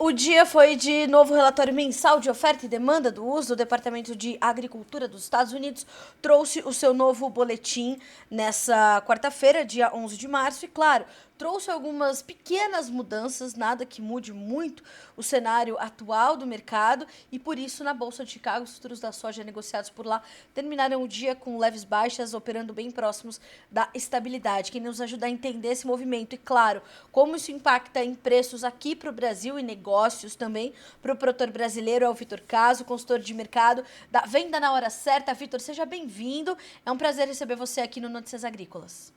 O dia foi de novo relatório mensal de oferta e demanda do uso. O Departamento de Agricultura dos Estados Unidos trouxe o seu novo boletim nessa quarta-feira, dia 11 de março, e claro, trouxe algumas pequenas mudanças, nada que mude muito o cenário atual do mercado, e por isso na Bolsa de Chicago os futuros da soja negociados por lá terminaram o dia com leves baixas, operando bem próximos da estabilidade, que nos ajuda a entender esse movimento e, claro, como isso impacta em preços aqui para o Brasil e negócios também para o produtor brasileiro. É o Vitor Caso, consultor de mercado da Venda na Hora Certa. Vitor, seja bem-vindo. É um prazer receber você aqui no Notícias Agrícolas.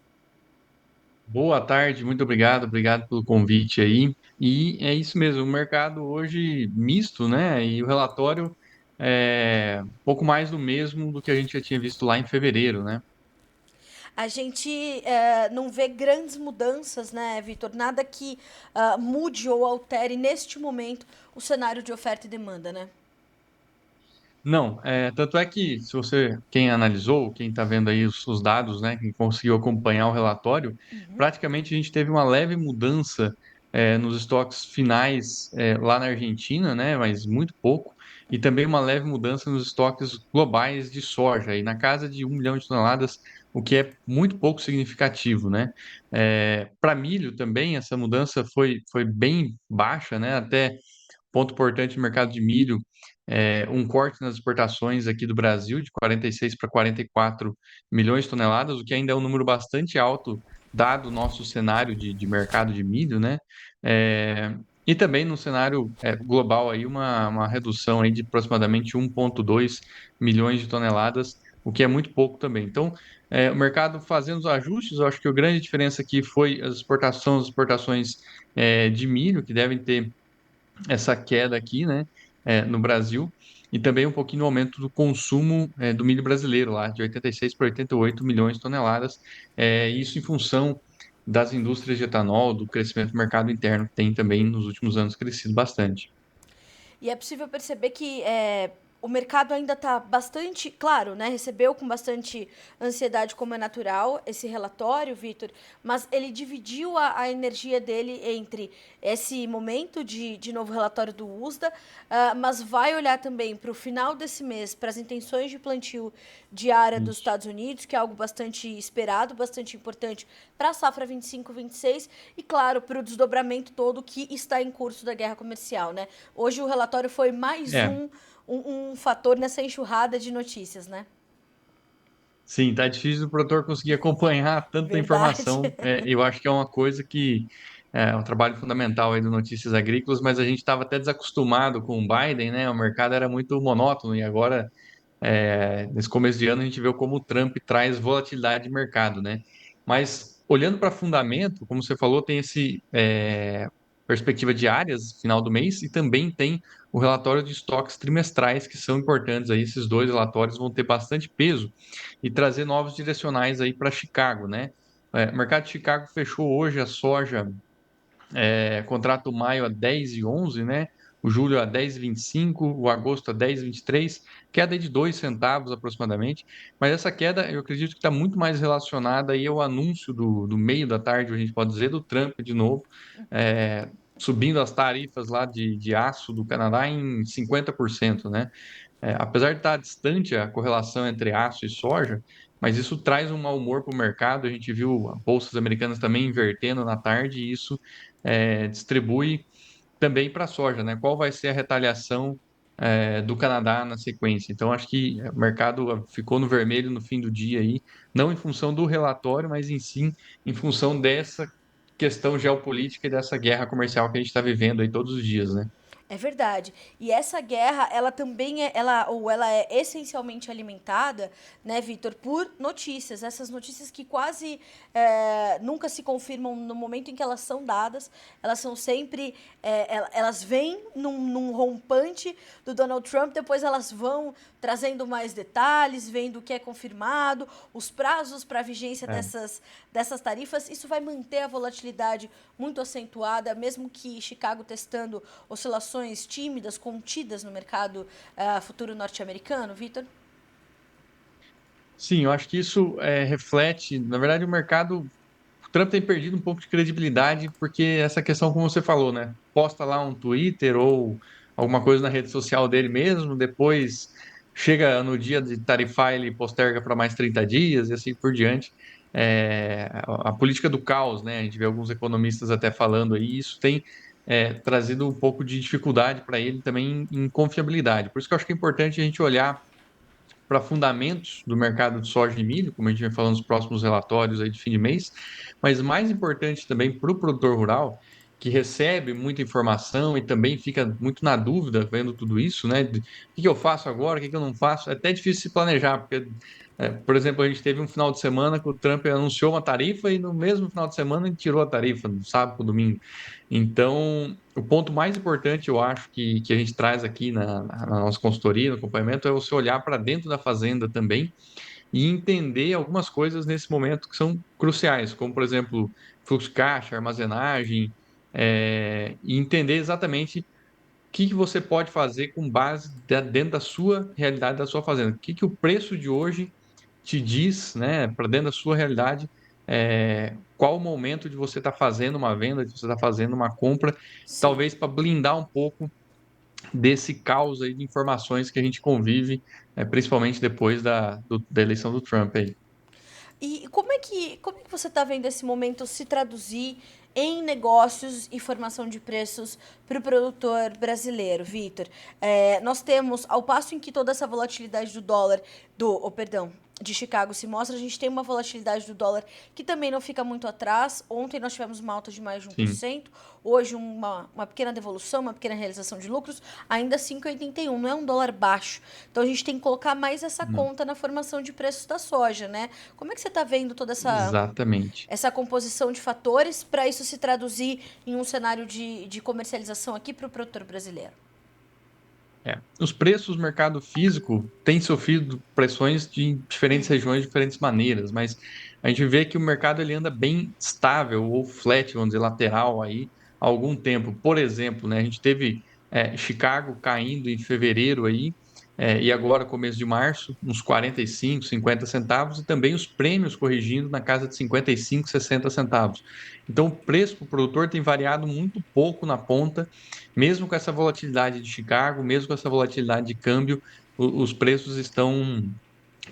Boa tarde, muito obrigado pelo convite aí. E é isso mesmo, o mercado hoje misto, né? E o relatório é um pouco mais do mesmo do que a gente já tinha visto lá em fevereiro, né? A gente não vê grandes mudanças, né, Vitor? Nada que mude ou altere neste momento o cenário de oferta e demanda, né? Não, tanto é que se você, quem analisou, quem está vendo aí os dados, né, quem conseguiu acompanhar o relatório, praticamente a gente teve uma leve mudança nos estoques finais lá na Argentina, né, mas muito pouco, e também uma leve mudança nos estoques globais de soja, aí na casa de 1 milhão de toneladas, o que é muito pouco significativo, né? Para milho também essa mudança foi bem baixa, né? Até ponto importante no mercado de milho, um corte nas exportações aqui do Brasil de 46 para 44 milhões de toneladas, o que ainda é um número bastante alto, dado o nosso cenário de mercado de milho, né? E também no cenário global aí uma redução aí de aproximadamente 1,2 milhões de toneladas, o que é muito pouco também. Então, o mercado fazendo os ajustes, eu acho que a grande diferença aqui foi as exportações de milho, que devem ter essa queda aqui, né, no Brasil, e também um pouquinho no aumento do consumo do milho brasileiro, lá de 86 para 88 milhões de toneladas, isso em função das indústrias de etanol, do crescimento do mercado interno, que tem também nos últimos anos crescido bastante. E é possível perceber que o mercado ainda está bastante, claro, né? Recebeu com bastante ansiedade, como é natural, esse relatório, Vitor, mas ele dividiu a energia dele entre esse momento de novo relatório do USDA, mas vai olhar também para o final desse mês, para as intenções de plantio de área dos Isso. Estados Unidos, que é algo bastante esperado, bastante importante para a safra 25-26, e claro, para o desdobramento todo que está em curso da guerra comercial, né? Hoje o relatório foi mais É, um fator nessa enxurrada de notícias, né? sim, tá difícil o produtor conseguir acompanhar tanta Verdade. informação. Eu acho que é uma coisa que é um trabalho fundamental aí do Notícias Agrícolas, mas a gente estava até desacostumado com o Biden, né? O mercado era muito monótono e agora nesse começo de ano a gente vê como o Trump traz volatilidade de mercado, né? Mas olhando para fundamento, como você falou, tem esse perspectiva de áreas final do mês e também tem o relatório de estoques trimestrais que são importantes aí. Esses dois relatórios vão ter bastante peso e trazer novos direcionais aí para Chicago, né? O mercado de Chicago fechou hoje a soja contrato maio a 10,11, né? O julho a 10,25, o agosto a 10,23, queda de 2 centavos aproximadamente. Mas essa queda eu acredito que está muito mais relacionada aí ao anúncio do meio da tarde, a gente pode dizer, do Trump de novo, subindo as tarifas lá de aço do Canadá em 50%, né? Apesar de estar distante a correlação entre aço e soja, mas isso traz um mau humor para o mercado. A gente viu bolsas americanas também invertendo na tarde e isso distribui também para a soja, né? Qual vai ser a retaliação do Canadá na sequência? Então, acho que o mercado ficou no vermelho no fim do dia aí, não em função do relatório, mas em sim em função dessa questão geopolítica e dessa guerra comercial que a gente está vivendo aí todos os dias, né? É verdade. E essa guerra, ela também ela é essencialmente alimentada, né, Vitor, por notícias. Essas notícias que quase nunca se confirmam no momento em que elas são dadas. Elas são sempre, elas vêm num rompante do Donald Trump, depois elas vão trazendo mais detalhes, vendo o que é confirmado, os prazos para a vigência É. dessas tarifas. Isso vai manter a volatilidade muito acentuada, mesmo que Chicago testando oscilações tímidas, contidas no mercado futuro norte-americano, Vitor? Sim, eu acho que isso reflete, na verdade, o mercado Trump tem perdido um pouco de credibilidade, porque essa questão, como você falou, né? Posta lá um Twitter ou alguma coisa na rede social dele mesmo, depois chega no dia de tarifar, ele posterga para mais 30 dias e assim por diante. A política do caos, né? A gente vê alguns economistas até falando aí, isso tem trazido um pouco de dificuldade para ele também em confiabilidade. Por isso que eu acho que é importante a gente olhar para fundamentos do mercado de soja e milho, como a gente vai falando nos próximos relatórios aí de fim de mês, mas mais importante também para o produtor rural, que recebe muita informação e também fica muito na dúvida vendo tudo isso, né? O que eu faço agora, o que eu não faço? É até difícil se planejar, porque, por exemplo, a gente teve um final de semana que o Trump anunciou uma tarifa e no mesmo final de semana ele tirou a tarifa, no sábado para domingo. Então, o ponto mais importante, eu acho, que a gente traz aqui na nossa consultoria, no acompanhamento, é você olhar para dentro da fazenda também e entender algumas coisas nesse momento que são cruciais, como, por exemplo, fluxo de caixa, armazenagem, e entender exatamente o que você pode fazer com base dentro da sua realidade, da sua fazenda. O que o preço de hoje te diz, né, para dentro da sua realidade, qual o momento de você estar fazendo uma venda, de você estar fazendo uma compra, Sim. talvez para blindar um pouco desse caos aí de informações que a gente convive, principalmente depois da eleição do Trump aí. E como é que você está vendo esse momento se traduzir em negócios e formação de preços para o produtor brasileiro, Vitor? Nós temos, ao passo em que toda essa volatilidade do dólar, perdão, de Chicago se mostra, a gente tem uma volatilidade do dólar que também não fica muito atrás. Ontem nós tivemos uma alta de mais de Sim, 1%, hoje uma pequena devolução, uma pequena realização de lucros, ainda 5,81, não é um dólar baixo. Então a gente tem que colocar mais essa não, conta na formação de preços da soja, né? Como é que você está vendo toda exatamente. essa composição de fatores para isso se traduzir em um cenário de comercialização aqui para o produtor brasileiro? Os preços do mercado físico têm sofrido pressões de diferentes regiões, de diferentes maneiras, mas a gente vê que o mercado ele anda bem estável ou flat, vamos dizer, lateral aí há algum tempo. Por exemplo, né, a gente teve Chicago caindo em fevereiro aí, e agora começo de março, uns 45, 50 centavos, e também os prêmios corrigindo na casa de 55, 60 centavos. Então, o preço para o produtor tem variado muito pouco na ponta, mesmo com essa volatilidade de Chicago, mesmo com essa volatilidade de câmbio, os preços estão,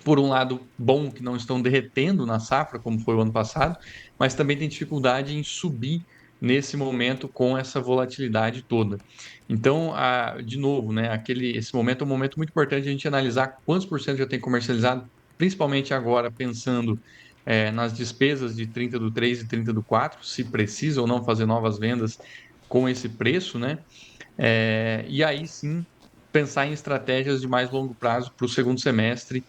por um lado, bom, que não estão derretendo na safra, como foi o ano passado, mas também tem dificuldade em subir nesse momento com essa volatilidade toda. Então, de novo, né, esse momento é um momento muito importante a gente analisar quantos por cento já tem comercializado, principalmente agora pensando nas despesas de 30 do 3 e 30 do 4, se precisa ou não fazer novas vendas com esse preço, né? E aí sim pensar em estratégias de mais longo prazo para o segundo semestre,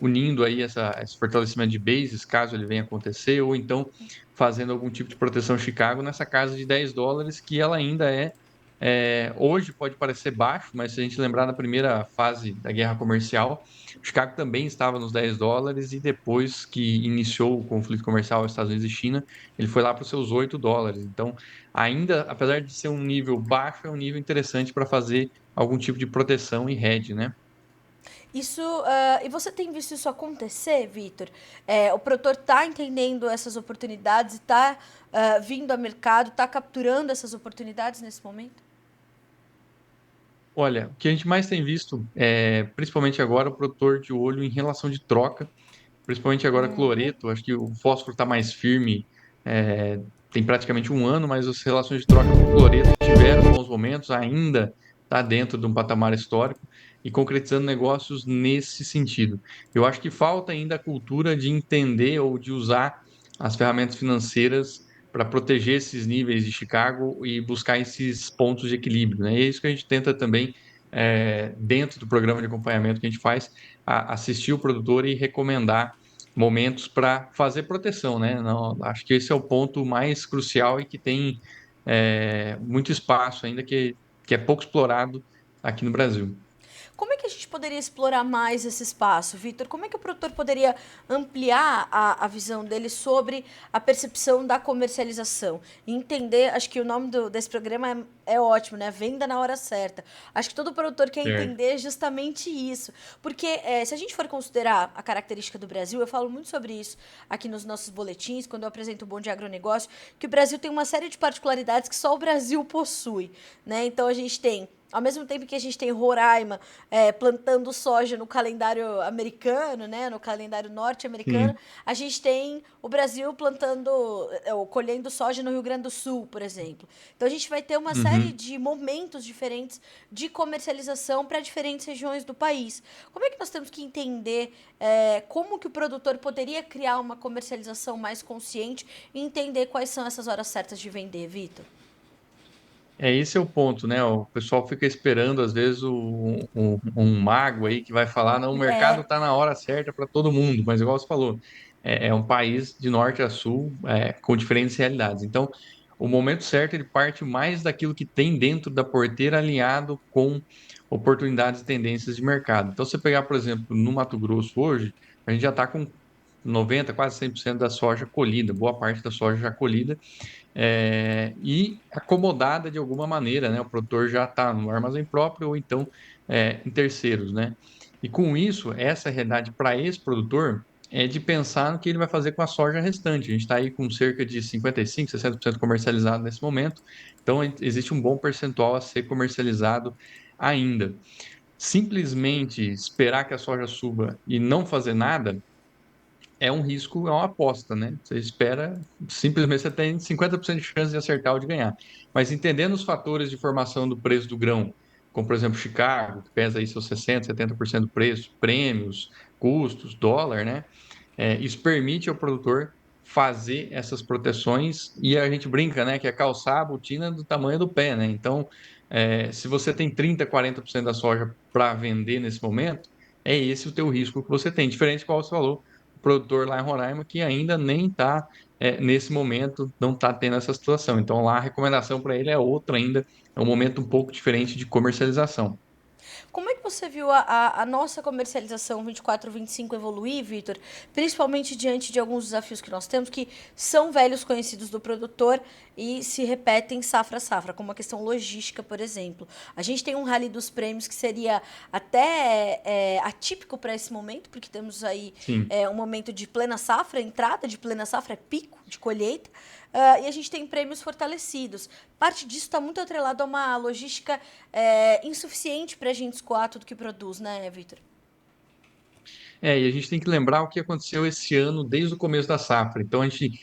unindo aí esse fortalecimento de bases, caso ele venha acontecer, ou então fazendo algum tipo de proteção Chicago nessa casa de US$ 10, que ela ainda hoje pode parecer baixo, mas se a gente lembrar da primeira fase da guerra comercial, Chicago também estava nos US$ 10 e depois que iniciou o conflito comercial entre Estados Unidos e China, ele foi lá para os seus US$ 8. Então, ainda, apesar de ser um nível baixo, é um nível interessante para fazer algum tipo de proteção e hedge, né? E você tem visto isso acontecer, Vitor? O produtor está entendendo essas oportunidades e está vindo a mercado, está capturando essas oportunidades nesse momento? Olha, o que a gente mais tem visto, principalmente agora, o produtor de olho em relação de troca, principalmente agora cloreto, acho que o fósforo está mais firme, tem praticamente um ano, mas as relações de troca com cloreto tiveram bons momentos, ainda está dentro de um patamar histórico e concretizando negócios nesse sentido. Eu acho que falta ainda a cultura de entender ou de usar as ferramentas financeiras para proteger esses níveis de Chicago e buscar esses pontos de equilíbrio, né? E é isso que a gente tenta também, dentro do programa de acompanhamento que a gente faz, assistir o produtor e recomendar momentos para fazer proteção, né? Não, acho que esse é o ponto mais crucial e que tem muito espaço ainda que é pouco explorado aqui no Brasil. Como é que a gente poderia explorar mais esse espaço, Vitor? Como é que o produtor poderia ampliar a visão dele sobre a percepção da comercialização? E entender, acho que o nome desse programa é ótimo, né? Venda na hora certa. Acho que todo produtor quer Certo. entender justamente isso. Porque se a gente for considerar a característica do Brasil, eu falo muito sobre isso aqui nos nossos boletins, quando eu apresento o Bom de Agronegócio, que o Brasil tem uma série de particularidades que só o Brasil possui, né? Então a gente tem, ao mesmo tempo que a gente tem Roraima plantando soja no calendário americano, né, no calendário norte-americano, Sim. a gente tem o Brasil plantando, ou colhendo soja no Rio Grande do Sul, por exemplo. Então a gente vai ter uma série Uhum. de momentos diferentes de comercialização para diferentes regiões do país. Como é que nós temos que entender como que o produtor poderia criar uma comercialização mais consciente e entender quais são essas horas certas de vender, Vitor? Esse é o ponto, né? O pessoal fica esperando, às vezes, um mago aí que vai falar, não, o mercado É, está na hora certa para todo mundo, mas igual você falou, é um país de norte a sul, com diferentes realidades. Então, o momento certo ele parte mais daquilo que tem dentro da porteira alinhado com oportunidades e tendências de mercado. Então, se você pegar, por exemplo, no Mato Grosso hoje, a gente já está com 90, quase 100% da soja colhida, boa parte da soja já colhida e acomodada de alguma maneira, né? O produtor já está no armazém próprio ou então em terceiros, né? E com isso, essa realidade para esse produtor é de pensar no que ele vai fazer com a soja restante. A gente está aí com cerca de 55, 60% comercializado nesse momento, então existe um bom percentual a ser comercializado ainda. Simplesmente esperar que a soja suba e não fazer nada é um risco, é uma aposta, né? Você espera, simplesmente você tem 50% de chance de acertar ou de ganhar. Mas entendendo os fatores de formação do preço do grão, como por exemplo Chicago, que pesa aí seus 60, 70% do preço, prêmios, custos, dólar, né? Isso permite ao produtor fazer essas proteções e a gente brinca, né, que é calçar a botina do tamanho do pé, né? Então, se você tem 30, 40% da soja para vender nesse momento, é esse o teu risco que você tem. Diferente, como você falou, o produtor lá em Roraima que ainda nem está, nesse momento, não está tendo essa situação. Então, lá a recomendação para ele é outra ainda, é um momento um pouco diferente de comercialização. como é que você viu a nossa comercialização 24-25 evoluir, Vitor? Principalmente diante de alguns desafios que nós temos, que são velhos conhecidos do produtor e se repetem safra a safra, como a questão logística, por exemplo. A gente tem um Rally dos Prêmios que seria até atípico para esse momento, porque temos aí Sim. um momento de plena safra, entrada de plena safra, é pico de colheita. E a gente tem prêmios fortalecidos. Parte disso está muito atrelado a uma logística insuficiente para a gente escoar tudo que produz, né, Vitor? E a gente tem que lembrar o que aconteceu esse ano desde o começo da safra. Então, a gente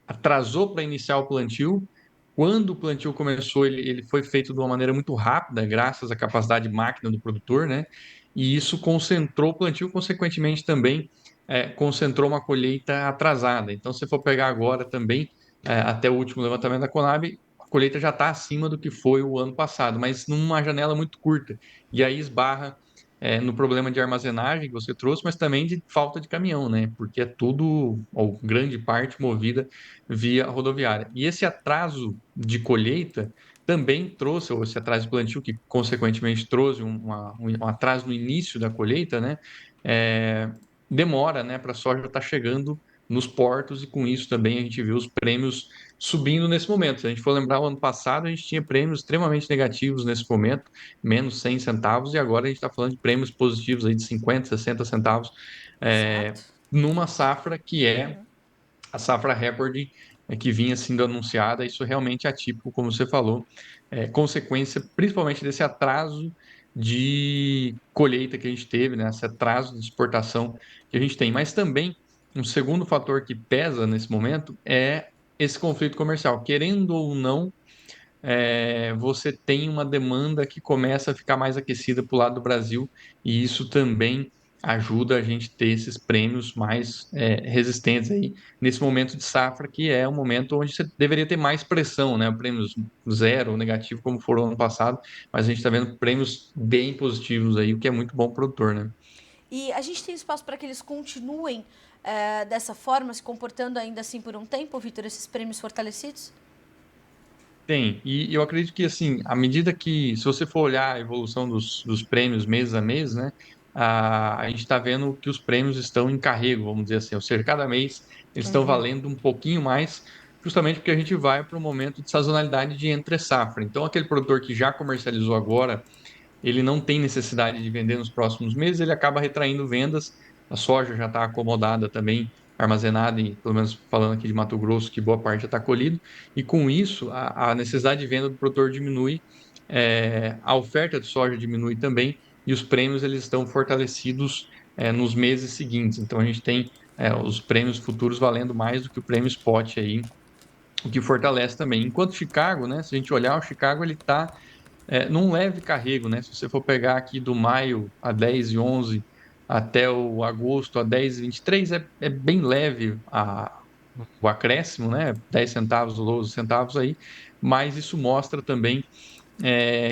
atrasou para iniciar o plantio. Quando o plantio começou, ele foi feito de uma maneira muito rápida, graças à capacidade de máquina do produtor, né? E isso concentrou o plantio, consequentemente também concentrou uma colheita atrasada. Então, se for pegar agora também, até o último levantamento da Conab, a colheita já está acima do que foi o ano passado, mas numa janela muito curta. E aí esbarra no problema de armazenagem que você trouxe, mas também de falta de caminhão, né? Porque é tudo, ou grande parte, movida via rodoviária. E esse atraso de colheita também trouxe, ou esse atraso de plantio, que consequentemente trouxe um atraso no início da colheita, né? É, demora, né, para a soja estar chegando nos portos e com isso também a gente viu os prêmios subindo nesse momento. Se a gente for lembrar, o ano passado a gente tinha prêmios extremamente negativos nesse momento, menos 100 centavos, e agora a gente está falando de prêmios positivos aí de 50, 60 centavos, Exato. numa safra que é a safra recorde que vinha sendo anunciada. Isso realmente é atípico, como você falou, consequência principalmente desse atraso de colheita que a gente teve, né? Esse atraso de exportação que a gente tem. Mas também um segundo fator que pesa nesse momento é esse conflito comercial. Querendo ou não, você tem uma demanda que começa a ficar mais aquecida para o lado do Brasil, e isso também ajuda a gente ter esses prêmios mais resistentes aí nesse momento de safra, que é um momento onde você deveria ter mais pressão, né? Prêmios zero ou negativo, como foram no ano passado, mas a gente está vendo prêmios bem positivos aí, o que é muito bom para o produtor, né? E a gente tem espaço para que eles continuem dessa forma, se comportando ainda assim por um tempo, Vitor, esses prêmios fortalecidos? Tem, e eu acredito que, assim, à medida que, se você for olhar a evolução dos prêmios mês a mês, né, a gente está vendo que os prêmios estão em carrego, vamos dizer assim, ou seja, cada mês eles estão Uhum. valendo um pouquinho mais, justamente porque a gente vai para um momento de sazonalidade de entre safra. Então, aquele produtor que já comercializou agora, ele não tem necessidade de vender nos próximos meses, ele acaba retraindo vendas. A soja já está acomodada também, armazenada, pelo menos falando aqui de Mato Grosso, que boa parte já está colhido, e com isso a necessidade de venda do produtor diminui, a oferta de soja diminui também, e os prêmios eles estão fortalecidos nos meses seguintes. Então a gente tem os prêmios futuros valendo mais do que o prêmio spot aí, o que fortalece também. Enquanto Chicago, né, se a gente olhar, o Chicago ele está num leve carrego, né? Se você for pegar aqui do maio a 10,11 até o agosto a 10,23, é bem leve o acréscimo, né? 10 centavos, 12 centavos aí, mas isso mostra também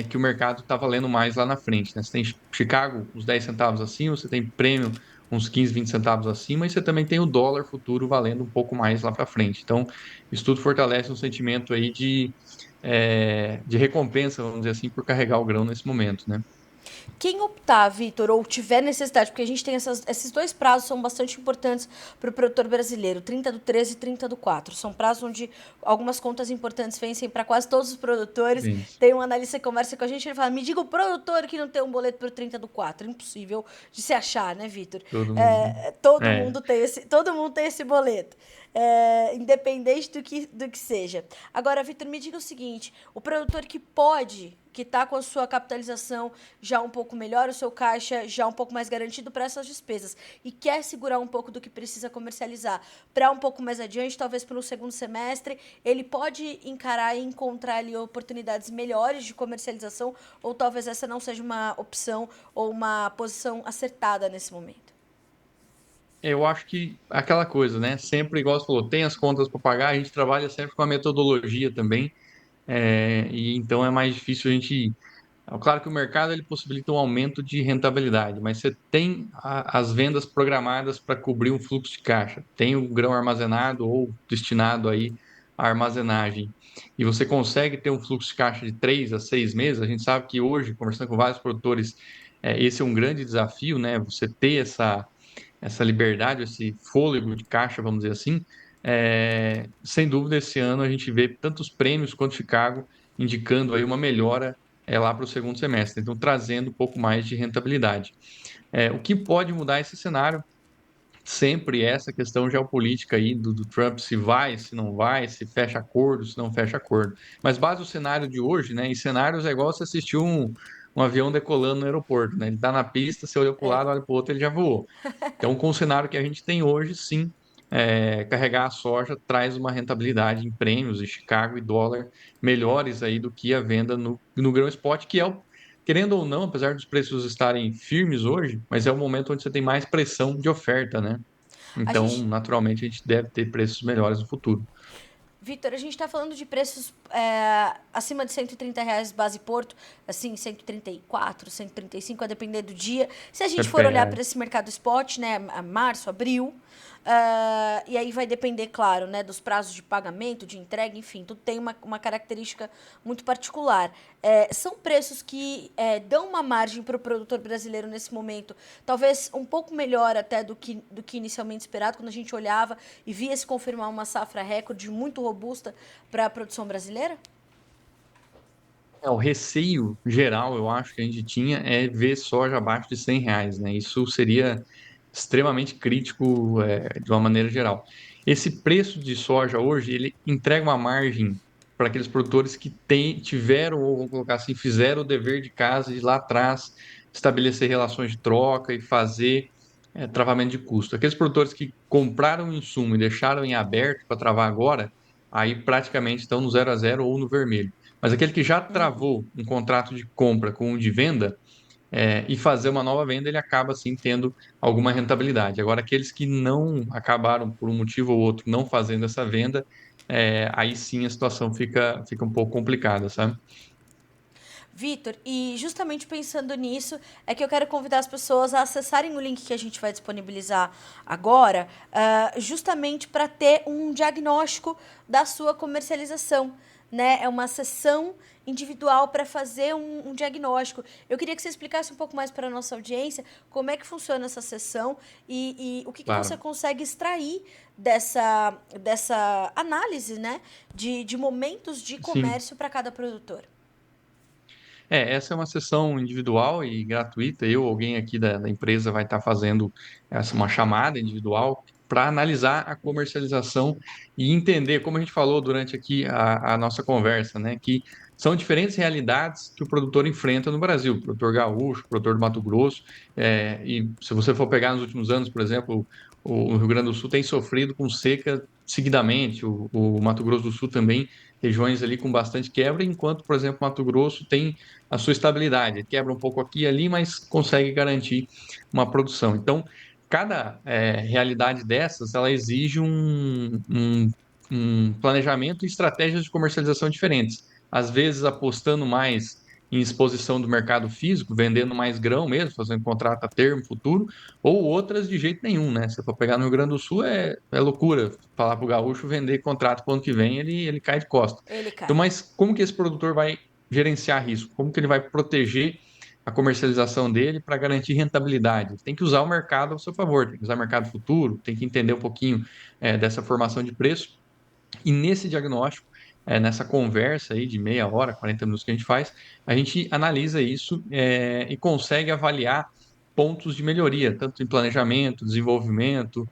que o mercado está valendo mais lá na frente, né? Você tem Chicago uns 10 centavos acima, você tem prêmio uns 15, 20 centavos acima, e você também tem o dólar futuro valendo um pouco mais lá para frente. Então, isso tudo fortalece um sentimento aí de recompensa, vamos dizer assim, por carregar o grão nesse momento, né? Quem optar, Vitor, ou tiver necessidade, porque a gente tem esses dois prazos são bastante importantes para o produtor brasileiro, 30 do 13 e 30 do 4. São prazos onde algumas contas importantes vencem para quase todos os produtores. Vence. Tem um analista que conversa com a gente, ele fala, me diga o produtor que não tem um boleto para o 30 do 4. Impossível de se achar, né, Vitor? Todo mundo. É, Todo mundo tem esse boleto. Independente do que seja. Agora, Vitor, me diga o seguinte: o produtor que está com a sua capitalização já um pouco melhor, o seu caixa já um pouco mais garantido para essas despesas e quer segurar um pouco do que precisa comercializar para um pouco mais adiante, talvez pelo segundo semestre, ele pode encarar e encontrar ali oportunidades melhores de comercialização ou talvez essa não seja uma opção ou uma posição acertada nesse momento. eu acho que aquela coisa, né? Sempre, igual você falou, tem as contas para pagar, a gente trabalha sempre com a metodologia também, e então é mais difícil a gente. Claro que o mercado ele possibilita um aumento de rentabilidade, mas você tem as vendas programadas para cobrir um fluxo de caixa, tem o grão armazenado ou destinado aí à armazenagem, e você consegue ter um fluxo de caixa de 3 a 6 meses. A gente sabe que hoje, conversando com vários produtores, esse é um grande desafio, né? Você ter essa liberdade, esse fôlego de caixa, vamos dizer assim. Sem dúvida, esse ano a gente vê tantos prêmios quanto Chicago indicando aí uma melhora lá para o segundo semestre, então trazendo um pouco mais de rentabilidade. O que pode mudar esse cenário? Sempre essa questão geopolítica aí do Trump, se vai, se não vai, se fecha acordo, se não fecha acordo. Mas base o cenário de hoje, né? Em cenários é igual você assistir um avião decolando no aeroporto, né? Ele está na pista, você olha para o lado, olha para o outro, ele já voou. Então, com o cenário que a gente tem hoje, sim, carregar a soja traz uma rentabilidade em prêmios e Chicago e dólar melhores aí do que a venda no grão spot, que é o, querendo ou não, apesar dos preços estarem firmes hoje, mas é o momento onde você tem mais pressão de oferta, né? A Então, gente naturalmente, a gente deve ter preços melhores no futuro. Vitor, a gente está falando de preços acima de R$ 130 base Porto, assim, 134, 135, a depender do dia. Se a gente for olhar para esse mercado spot, né, a março, abril, e aí vai depender, claro, né, dos prazos de pagamento, de entrega, enfim, tudo tem uma característica muito particular. São preços que dão uma margem para o produtor brasileiro nesse momento, talvez um pouco melhor até do que inicialmente esperado, quando a gente olhava e via se confirmar uma safra recorde muito robusta para a produção brasileira? O receio geral, eu acho que a gente tinha é ver soja abaixo de R$ 100, né? Isso seria extremamente crítico, de uma maneira geral. Esse preço de soja hoje, ele entrega uma margem para aqueles produtores que tiveram, ou vamos colocar assim, fizeram o dever de casa de lá atrás estabelecer relações de troca e fazer travamento de custo. Aqueles produtores que compraram o insumo e deixaram em aberto para travar agora, aí praticamente estão no 0 a 0 ou no vermelho. Mas aquele que já travou um contrato de compra com um de venda, e fazer uma nova venda, ele acaba assim tendo alguma rentabilidade. Agora, aqueles que não acabaram, por um motivo ou outro, não fazendo essa venda, aí sim a situação fica um pouco complicada, sabe? Vitor, e justamente pensando nisso, é que eu quero convidar as pessoas a acessarem o link que a gente vai disponibilizar agora, justamente para ter um diagnóstico da sua comercialização, né? É uma sessão individual para fazer um diagnóstico. Eu queria que você explicasse um pouco mais para a nossa audiência como é que funciona essa sessão e o que você Claro. consegue extrair dessa análise, né? De momentos de Sim. comércio para cada produtor. Essa é uma sessão individual e gratuita. Eu, alguém aqui da empresa, vai estar fazendo uma chamada individual para analisar a comercialização e entender, como a gente falou durante aqui a nossa conversa, né, que são diferentes realidades que o produtor enfrenta no Brasil, o produtor gaúcho, o produtor do Mato Grosso, e se você for pegar nos últimos anos, por exemplo, o Rio Grande do Sul tem sofrido com seca seguidamente, o Mato Grosso do Sul também, regiões ali com bastante quebra, enquanto, por exemplo, o Mato Grosso tem a sua estabilidade. Quebra um pouco aqui e ali, mas consegue garantir uma produção. Então, cada realidade dessas, ela exige um planejamento e estratégias de comercialização diferentes. Às vezes, apostando mais em exposição do mercado físico, vendendo mais grão mesmo, fazendo contrato a termo, futuro, ou outras de jeito nenhum, né? Se for pegar no Rio Grande do Sul, é loucura falar para o gaúcho vender contrato para o ano que vem, ele cai de costa. Ele Então, cai. mas como que esse produtor vai gerenciar risco? Como que ele vai proteger a comercialização dele para garantir rentabilidade? Tem que usar o mercado ao seu favor, tem que usar o mercado futuro, tem que entender um pouquinho dessa formação de preço. E nesse diagnóstico, nessa conversa aí de meia hora, 40 minutos que a gente faz, a gente analisa isso e consegue avaliar pontos de melhoria, tanto em planejamento, desenvolvimento,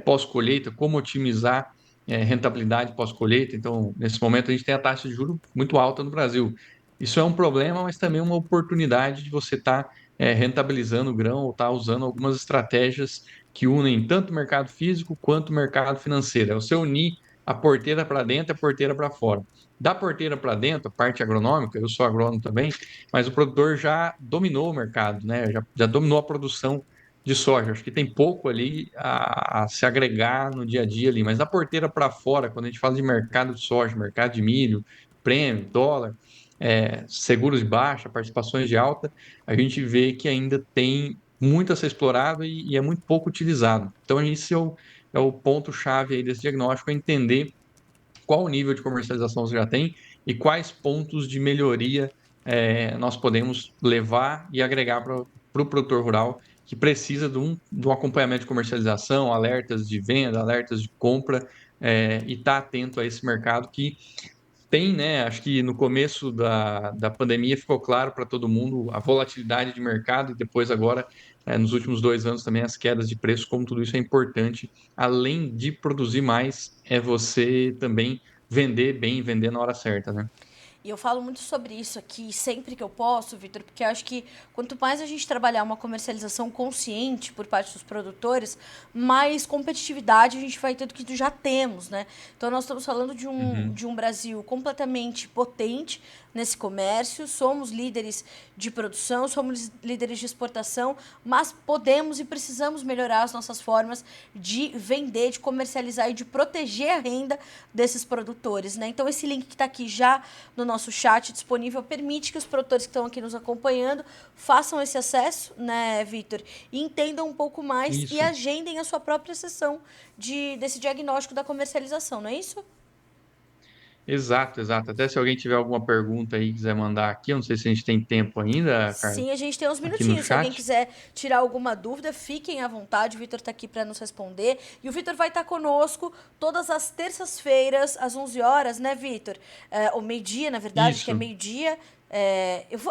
pós-colheita, como otimizar rentabilidade pós-colheita. Então, nesse momento, a gente tem a taxa de juros muito alta no Brasil. Isso é um problema, mas também uma oportunidade de você estar rentabilizando o grão ou estar usando algumas estratégias que unem tanto o mercado físico quanto o mercado financeiro. É você unir a porteira para dentro e a porteira para fora. Da porteira para dentro, a parte agronômica, eu sou agrônomo também, mas o produtor já dominou o mercado, né? Já dominou a produção de soja. Acho que tem pouco ali a se agregar no dia a dia ali, mas da porteira para fora, quando a gente fala de mercado de soja, mercado de milho, prêmio, dólar, seguros de baixa, participações de alta, a gente vê que ainda tem muito a ser explorado e é muito pouco utilizado. Então, esse é o ponto-chave aí desse diagnóstico, é entender qual o nível de comercialização você já tem e quais pontos de melhoria nós podemos levar e agregar para o pro produtor rural que precisa de um acompanhamento de comercialização, alertas de venda, alertas de compra, e estar atento a esse mercado que tem, né? Acho que no começo da pandemia ficou claro para todo mundo a volatilidade de mercado e depois agora, nos últimos 2 anos também as quedas de preço, como tudo isso é importante. Além de produzir mais, é você também vender bem, vender na hora certa, né? E eu falo muito sobre isso aqui sempre que eu posso, Vitor, porque eu acho que quanto mais a gente trabalhar uma comercialização consciente por parte dos produtores, mais competitividade a gente vai ter do que já temos, né? Então nós estamos falando Uhum. de um Brasil completamente potente nesse comércio, somos líderes de produção, somos líderes de exportação, mas podemos e precisamos melhorar as nossas formas de vender, de comercializar e de proteger a renda desses produtores, né? Então esse link que está aqui já no nosso chat disponível permite que os produtores que estão aqui nos acompanhando façam esse acesso, né, Vitor, e entendam um pouco mais e Isso. agendem a sua própria sessão desse diagnóstico da comercialização, não é isso? Exato, exato. Até se alguém tiver alguma pergunta aí e quiser mandar aqui, eu não sei se a gente tem tempo ainda, Carla, Sim, a gente tem uns aqui no minutinhos. Se alguém chat. quiser tirar alguma dúvida, fiquem à vontade. O Vitor está aqui para nos responder. E o Vitor vai estar conosco todas as terças-feiras, às 11 horas, né, Vitor? Ou meio-dia, na verdade, acho que é Isso. meio-dia.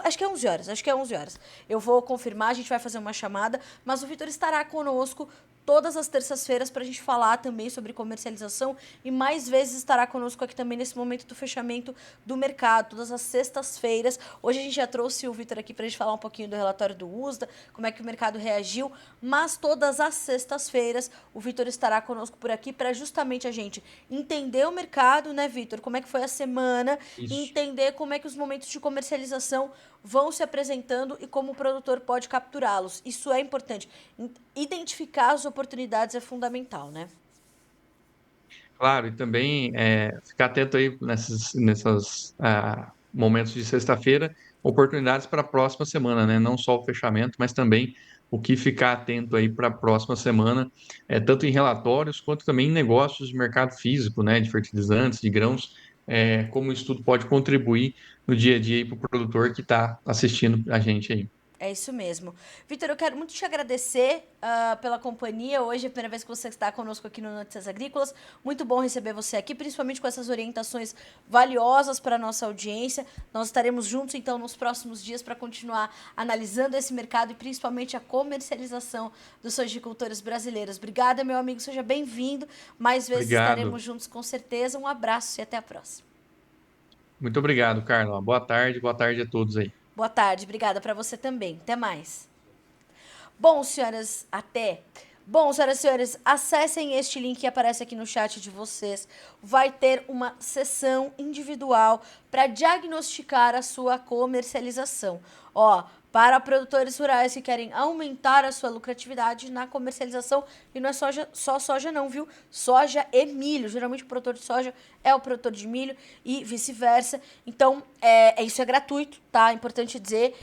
Acho que é 11 horas, acho que é 11 horas. Eu vou confirmar, a gente vai fazer uma chamada, mas o Vitor estará conosco todas as terças-feiras para a gente falar também sobre comercialização e mais vezes estará conosco aqui também nesse momento do fechamento do mercado, todas as sextas-feiras. Hoje a gente já trouxe o Vitor aqui para a gente falar um pouquinho do relatório do USDA, como é que o mercado reagiu, mas todas as sextas-feiras o Vitor estará conosco por aqui para justamente a gente entender o mercado, né, Vitor? Como é que foi a semana e Isso. entender como é que os momentos de comercialização vão se apresentando e como o produtor pode capturá-los. Isso é importante. Identificar as oportunidades é fundamental, né? Claro, e também ficar atento aí nesses momentos de sexta-feira, oportunidades para a próxima semana, né? Não só o fechamento, mas também o que ficar atento aí para a próxima semana, tanto em relatórios quanto também em negócios de mercado físico, né? De fertilizantes, de grãos, como isso tudo pode contribuir no dia a dia para o produtor que está assistindo a gente aí. É isso mesmo. Vitor, eu quero muito te agradecer pela companhia. Hoje é a primeira vez que você está conosco aqui no Notícias Agrícolas. Muito bom receber você aqui, principalmente com essas orientações valiosas para a nossa audiência. Nós estaremos juntos, então, nos próximos dias para continuar analisando esse mercado e principalmente a comercialização dos sojicultores brasileiros. Obrigada, meu amigo. Seja bem-vindo. Mais vezes Obrigado. estaremos juntos, com certeza. Um abraço e até a próxima. Muito obrigado, Carla. Boa tarde a todos aí. Boa tarde. Obrigada para você também. Até mais. Bom, senhoras, até. Bom, senhoras e senhores, acessem este link que aparece aqui no chat de vocês. Vai ter uma sessão individual para diagnosticar a sua comercialização. Ó, para produtores rurais que querem aumentar a sua lucratividade na comercialização, e não é só soja não, viu? Soja e milho. Geralmente o produtor de soja é o produtor de milho e vice-versa. Então, isso é gratuito, tá? Importante dizer.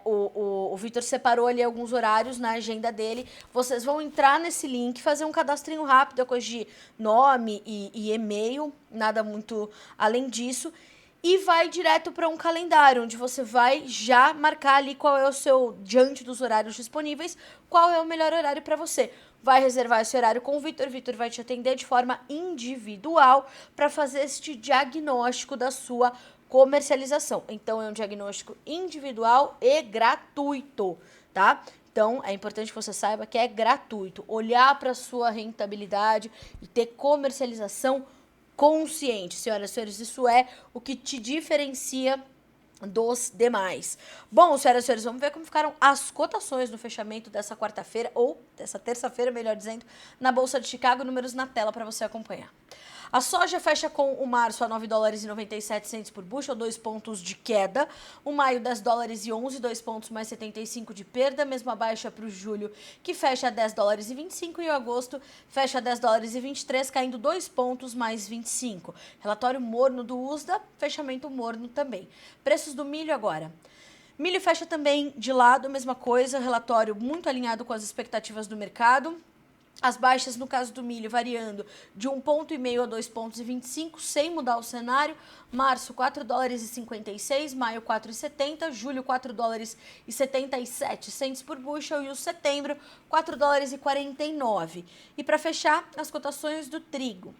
O Vitor separou ali alguns horários na agenda dele. Vocês vão entrar nesse link, fazer um cadastrinho rápido, coisa de nome e e-mail, nada muito além disso. E vai direto para um calendário, onde você vai já marcar ali qual é o seu, diante dos horários disponíveis, qual é o melhor horário para você. Vai reservar esse horário com o Vitor vai te atender de forma individual para fazer este diagnóstico da sua comercialização. Então, é um diagnóstico individual e gratuito, tá? Então, é importante que você saiba que é gratuito. Olhar para a sua rentabilidade e ter comercialização consciente, senhoras e senhores, isso é o que te diferencia dos demais. Bom, senhoras e senhores, vamos ver como ficaram as cotações no fechamento dessa quarta-feira, ou dessa terça-feira, melhor dizendo, na Bolsa de Chicago. Números na tela para você acompanhar. A soja fecha com o março a 9 dólares e 97 centes por bushel, 2 pontos de queda. O maio, 10 dólares e 11, 2 pontos mais 75 de perda. Mesma baixa para o julho, que fecha a 10 dólares e 25. E o agosto fecha a 10 dólares e 23, caindo 2 pontos mais 25. Relatório morno do USDA, fechamento morno também. Preços do milho agora. Milho fecha também de lado, mesma coisa, relatório muito alinhado com as expectativas do mercado. As baixas, no caso do milho, variando de 1,5 ponto a 2,25 pontos, sem mudar o cenário. Março, 4 dólares e 56, maio, 4,70, julho, 4 dólares e 77 centes por bushel e o setembro, 4 dólares e 49. E para fechar, as cotações do trigo.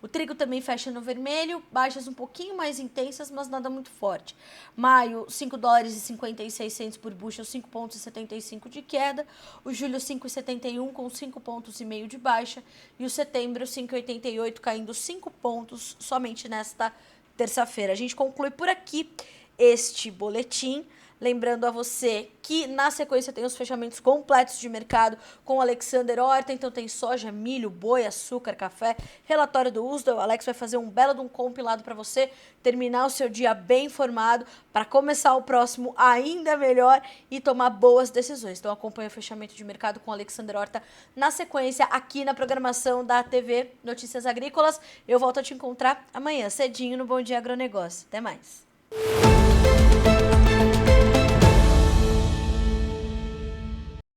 O trigo também fecha no vermelho, baixas um pouquinho mais intensas, mas nada muito forte. Maio, 5 dólares e 56 centes por bushel, 5 pontos e 75 de queda. O julho, 5,71 com 5 pontos e meio de baixa. E o setembro, 5,88 caindo 5 pontos somente nesta terça-feira. A gente conclui por aqui este boletim. Lembrando a você que na sequência tem os fechamentos completos de mercado com o Alexander Horta. Então tem soja, milho, boi, açúcar, café, relatório do USDA. O Alex vai fazer um belo de um compilado para você terminar o seu dia bem informado para começar o próximo ainda melhor e tomar boas decisões. Então acompanha o fechamento de mercado com o Alexander Horta na sequência aqui na programação da TV Notícias Agrícolas. Eu volto a te encontrar amanhã cedinho no Bom Dia Agronegócio. Até mais.